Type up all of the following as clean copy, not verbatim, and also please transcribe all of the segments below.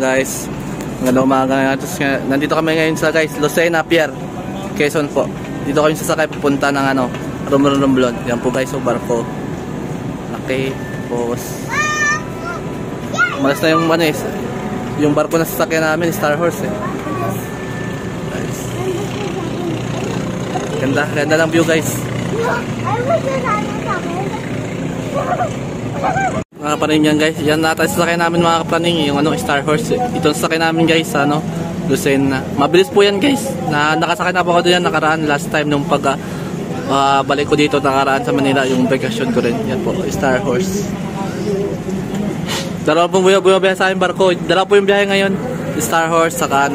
guys. Magandang umaga. Nandito kami ngayon sa guys, Lucena Pier, Quezon po. Dito kami sasakay pupunta ng Romblon. Yan po guys, so barko. Okay, tapos malas na yung yung barko na sasakyan namin, Star Horse guys. Ganda lang view guys. Mga kapaning yan guys, yan natin sasakyan namin mga kapaning, yung Star Horse. Ito sasakyan namin guys sa Lucena. Mabilis po yan guys. Nakasakay na po ako doon nakaraan last time nung balik ko dito nakaraan sa Manila, yung vacation ko rin. Yan po, Star Horse. Dalawa pong buya sa aking barko. Dalawa po yung biyahe ngayon, Star Horse saka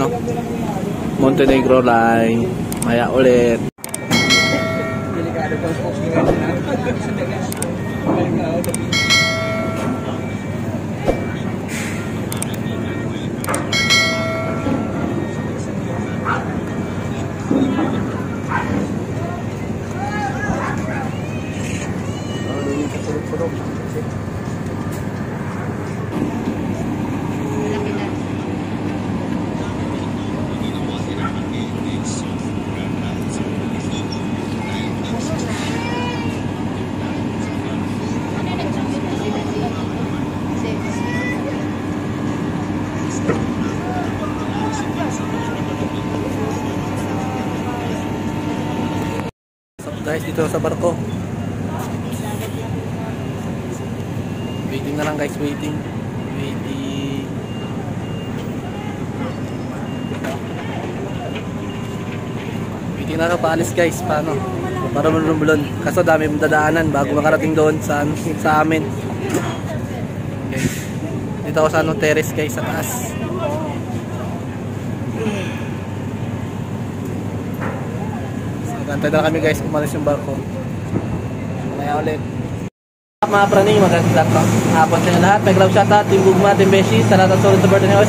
Montenegro line. Maya ulit. Guys, dito sa barko. Waiting na lang guys, waiting. Waiting na paalis guys, paano? Para Romblon. Kaso dami mong dadaanan bago makarating doon sa amin. Okay. Dito ako sa terrace guys, sa taas. Antay na kami guys, umalis yung barko. Maya ulit. Mga praning, magandang hapon sa inyo lahat. May grab shoutout, Team Gugma, Team Beshi, sa lahat ng solid support news.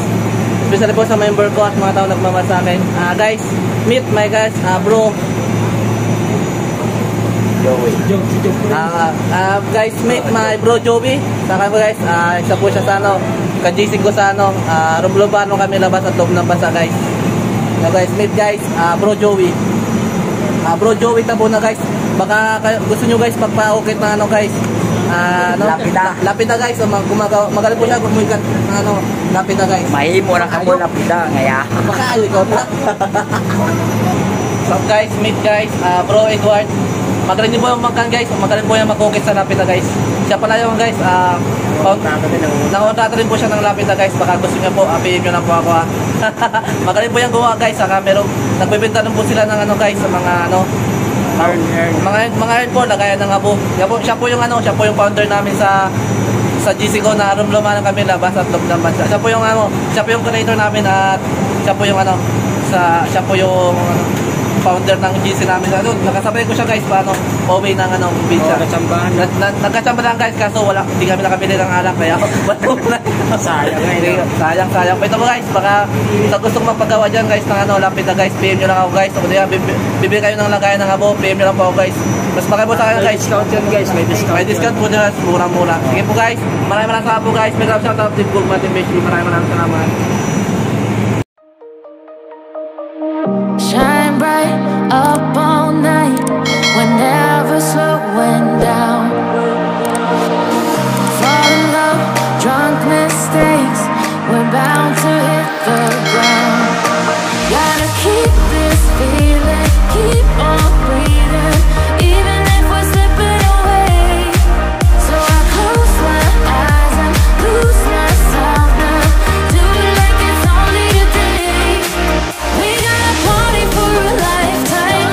Especially po sa member ko at mga tao nagmamahal sa akin. Guys, meet my guys, bro Joey. Guys, meet my bro Joey. Saka po guys, isa po siya sa ka-GC ko sa Romblon kami labas at loob ng bansa guys. So guys, meet guys, bro Joey. Bro Joey tabo na guys. Baka gusto nyo guys pagpa-ukit na guys. Lapida guys. Magaling po siya gumikat lapida guys. Mahimo na kamo lapida ngaya. Baka ikaw na. So guys, meet guys, bro Edward. Magaling po yung makan guys. Magaling po yung mag-ukit sa lapida guys. Siya pala yung guys, nakontrata rin po siya ng lapida guys. Baka gusto nyo po, apihin nyo lang po ako Magaling po yung gumawa guys. Saka meron, nagbibenta rin po sila ng guys sa mga mga iron po, lagayan ng abo. Siya po yung founder namin sa GC ko na Romblon kami labas at loob ng bansa. Siya po yung creator namin at siya po yung founder ng GC namin. Nakasabay ko siya guys paano pauwi ng pizza. Nagkachamba lang guys kaso hindi kami nakabili ng alak kaya sayang. Ito po guys, baka sa gusto kong mapagawa dyan guys ng lapid na guys, PM nyo lang ako guys. O kaya bibili kayo ng lagayan ng abo, PM nyo lang po ako guys. Mas makay po sa akin guys. May discount po dyan, murang-mura. Sige po guys, maraming salamat po guys. May shoutout Team Gugma, Team Beshi. Maraming salamat. Shine bright up all night, we're never slowing down. Fall in love, drunk mistakes, we're bound to hit the ground. Gotta keep this feeling, keep on breathing, even if we're slipping away. So I close my eyes and lose myself now, do it like it's only a day. We got a party for a lifetime.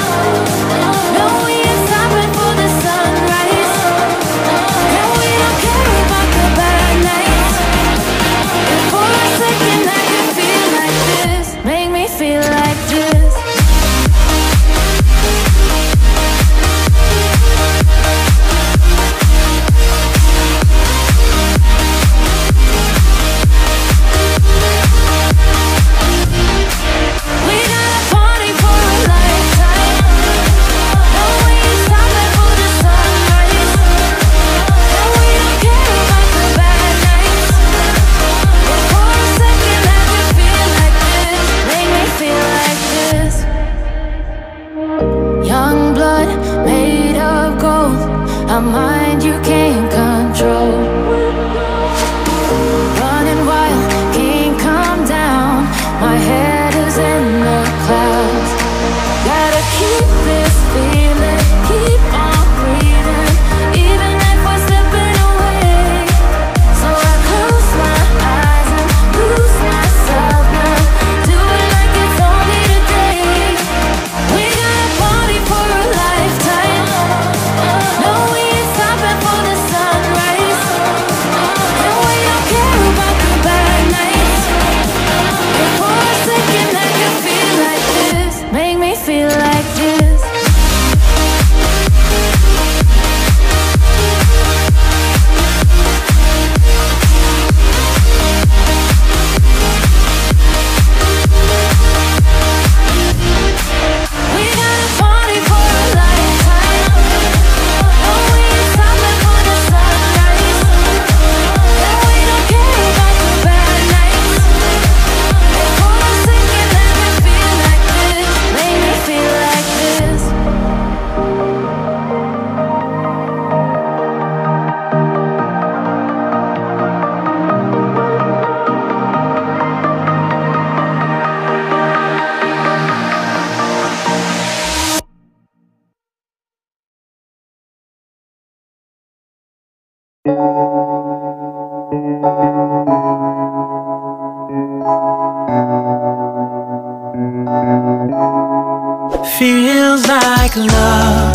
Feels like love.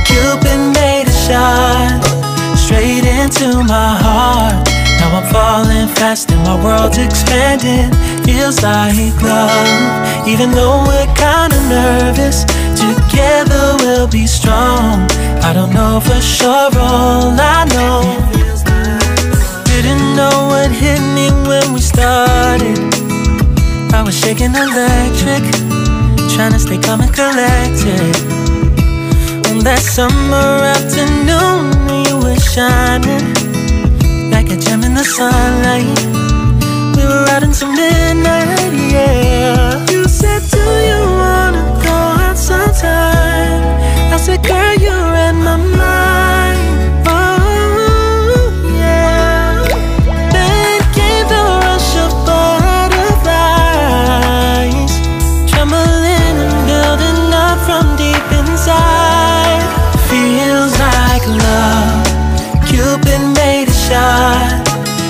Cupid made a shot straight into my heart. Now I'm falling fast and my world's expanding. Feels like love. Even though we're kinda nervous, together we'll be strong. I don't know for sure, all I know. Didn't know what hit me when we started. I was shaking electric, trying to stay calm and collected. On that summer afternoon, you were shining like a gem in the sunlight. We were out until midnight, yeah. You said, do you wanna go out sometime? I said, girl, you read my mind. Oh, yeah. Then came the rush of butterflies, trembling and building up from deep inside. Feels like love. Cupid made a shot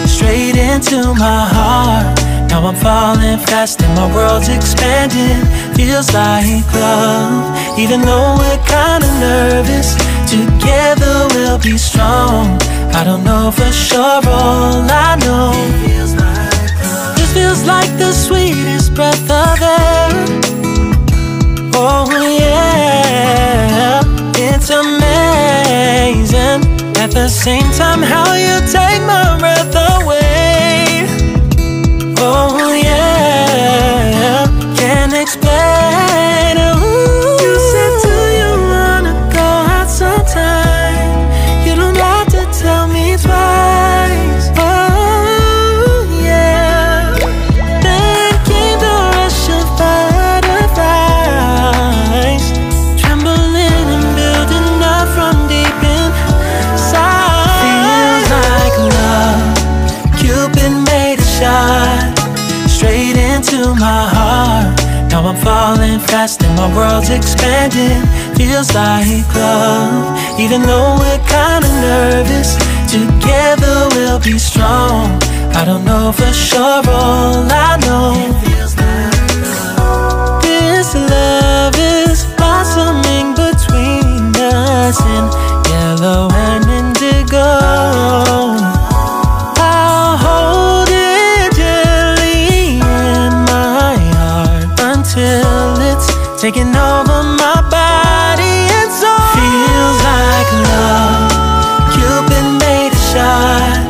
straight into my heart. Now I'm falling fast and my world's expanding. Feels like love. Even though we're kinda nervous, together we'll be strong. I don't know for sure, all I know. This feels like the sweetest breath of air. Oh yeah, it's amazing. At the same time, how you take my breath away. Oh yeah, can't explain. Ooh. You said, do you wanna go out sometime? You don't have to tell me twice. Oh yeah. Then came the rush of butterflies, trembling and building up from deep inside. Feels like love. Cupid made a shot straight into my heart. Now I'm falling fast and my world's expanding. Feels like love. Even though we're kinda nervous, together we'll be strong. I don't know for sure, all I know. This love is blossoming between us in yellow and indigo. I'll hold it gently in my heart until it's taking over my body and soul. Feels like love. Cupid made a shot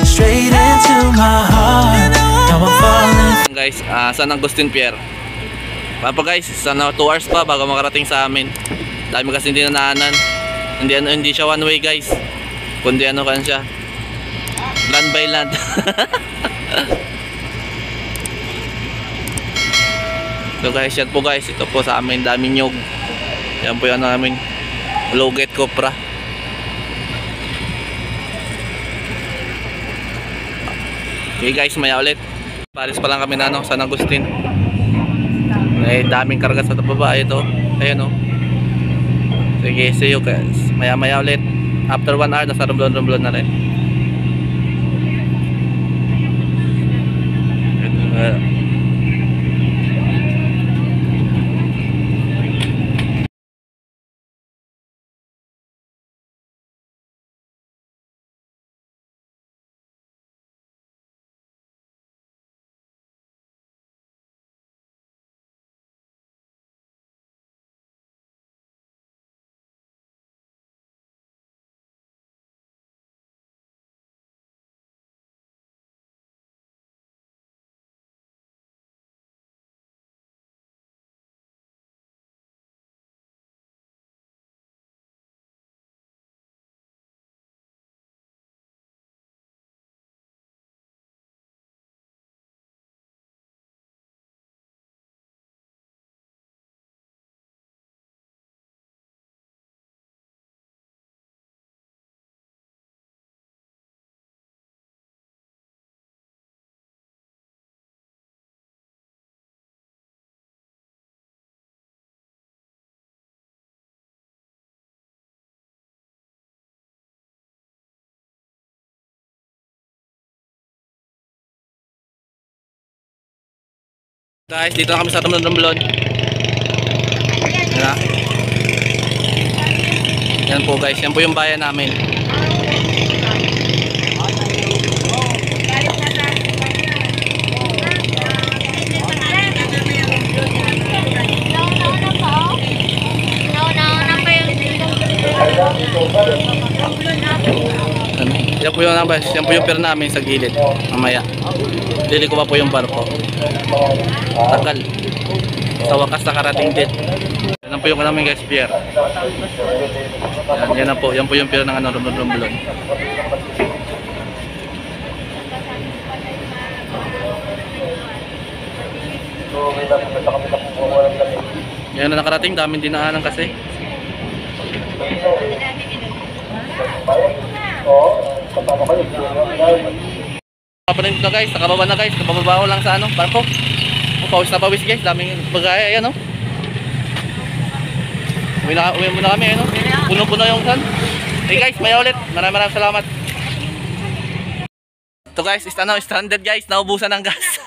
straight into my heart. Now I'm falling. Guys, San Agustin Pier. Papa guys, sana 2 hours pa bago makarating sa amin. Dami kasi hindi nanaanan. Hindi siya one way guys. Kundi ano kan siya, land by land. So guys, yan po guys, ito po sa amin, daming nyog. Yan po yan namin, Loget Copra. Okay guys, maya ulit. Paris pa lang kami na San Agustin. Eh, daming karga sa baba ito. Ayun o. Sige, see you guys. Maya ulit. After 1 hour, nasa Romblon na rin. Guys, dito na kami sa Romblon. Yan. Yan po guys, yan po yung bayan namin. Yan po yung nabas, yan po yung pier namin sa gilid. Mamaya dili ko pa po yung barko. Tagal. Sa wakas nakarating din. Yan po yung namin guys, pier. Yan na po, yan po yung pier ng Romblon. Yan na nakarating, daming dinaanan kasi. Kapanin na guys, nakababa na guys, nakababa ko lang sa barko. Pawis na pawis guys, daming bagay, ayan o. Uwi muna kami, ayan o. Puno-puno yung sun. Hey guys, maya ulit, maraming salamat. Ito guys, stranded guys, naubusan ng gas.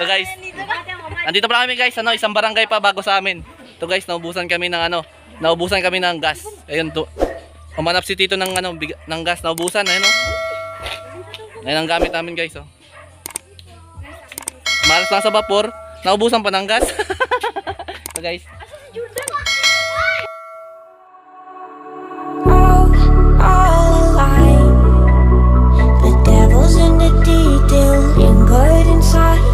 Ito guys, andito pa kami guys, isang barangay pa bago sa amin. Ito guys, naubusan kami ng gas. Ayun to. Umanap si Tito ng ng gas, naubusan, ayun o. Ayun ang gamit namin guys, oh. Malas lang sa vapor, naubusan pa ng gas. So guys, all alive. The devil's in the detail, and good inside.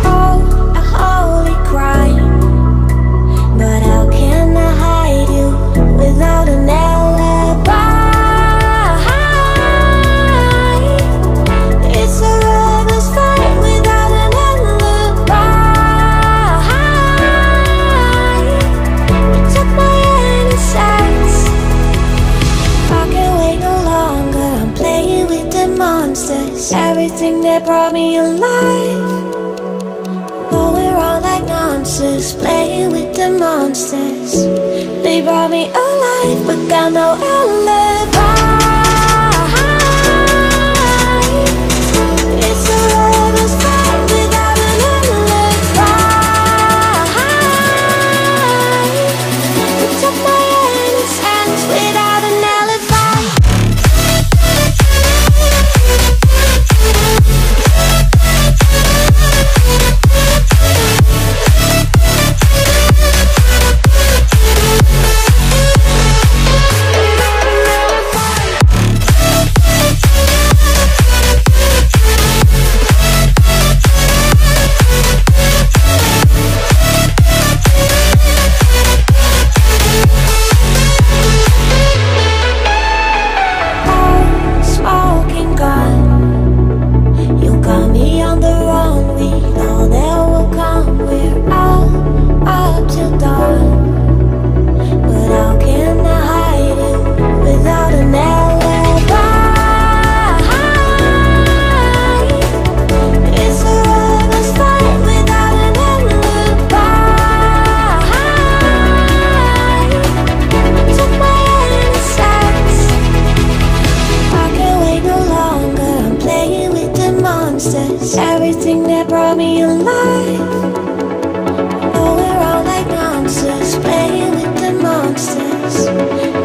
Oh, a holy crime. But how can I hide you without an alibi? It's a rebel's fight without an alibi. You took my innocence. I can't wait no longer. I'm playing with the monsters. Everything that brought me alive. Going wrong like nonsense. Playing with the monsters. They brought me alive, but got no alibi. It's a rebel's fight without an alibi. You took my innocence without an alibi. Smoking gun, you got me on the run. We know that will come. We're out up till dawn. But how can I hide you without an alibi? It's a rebel's fight without an alibi. Took my innocence. I can't wait no longer. I'm playing with the monsters. Everything that brought me alive. Going wrong like nonsense. Playing with the monsters.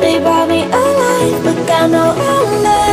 They brought me alive, but got no alibi.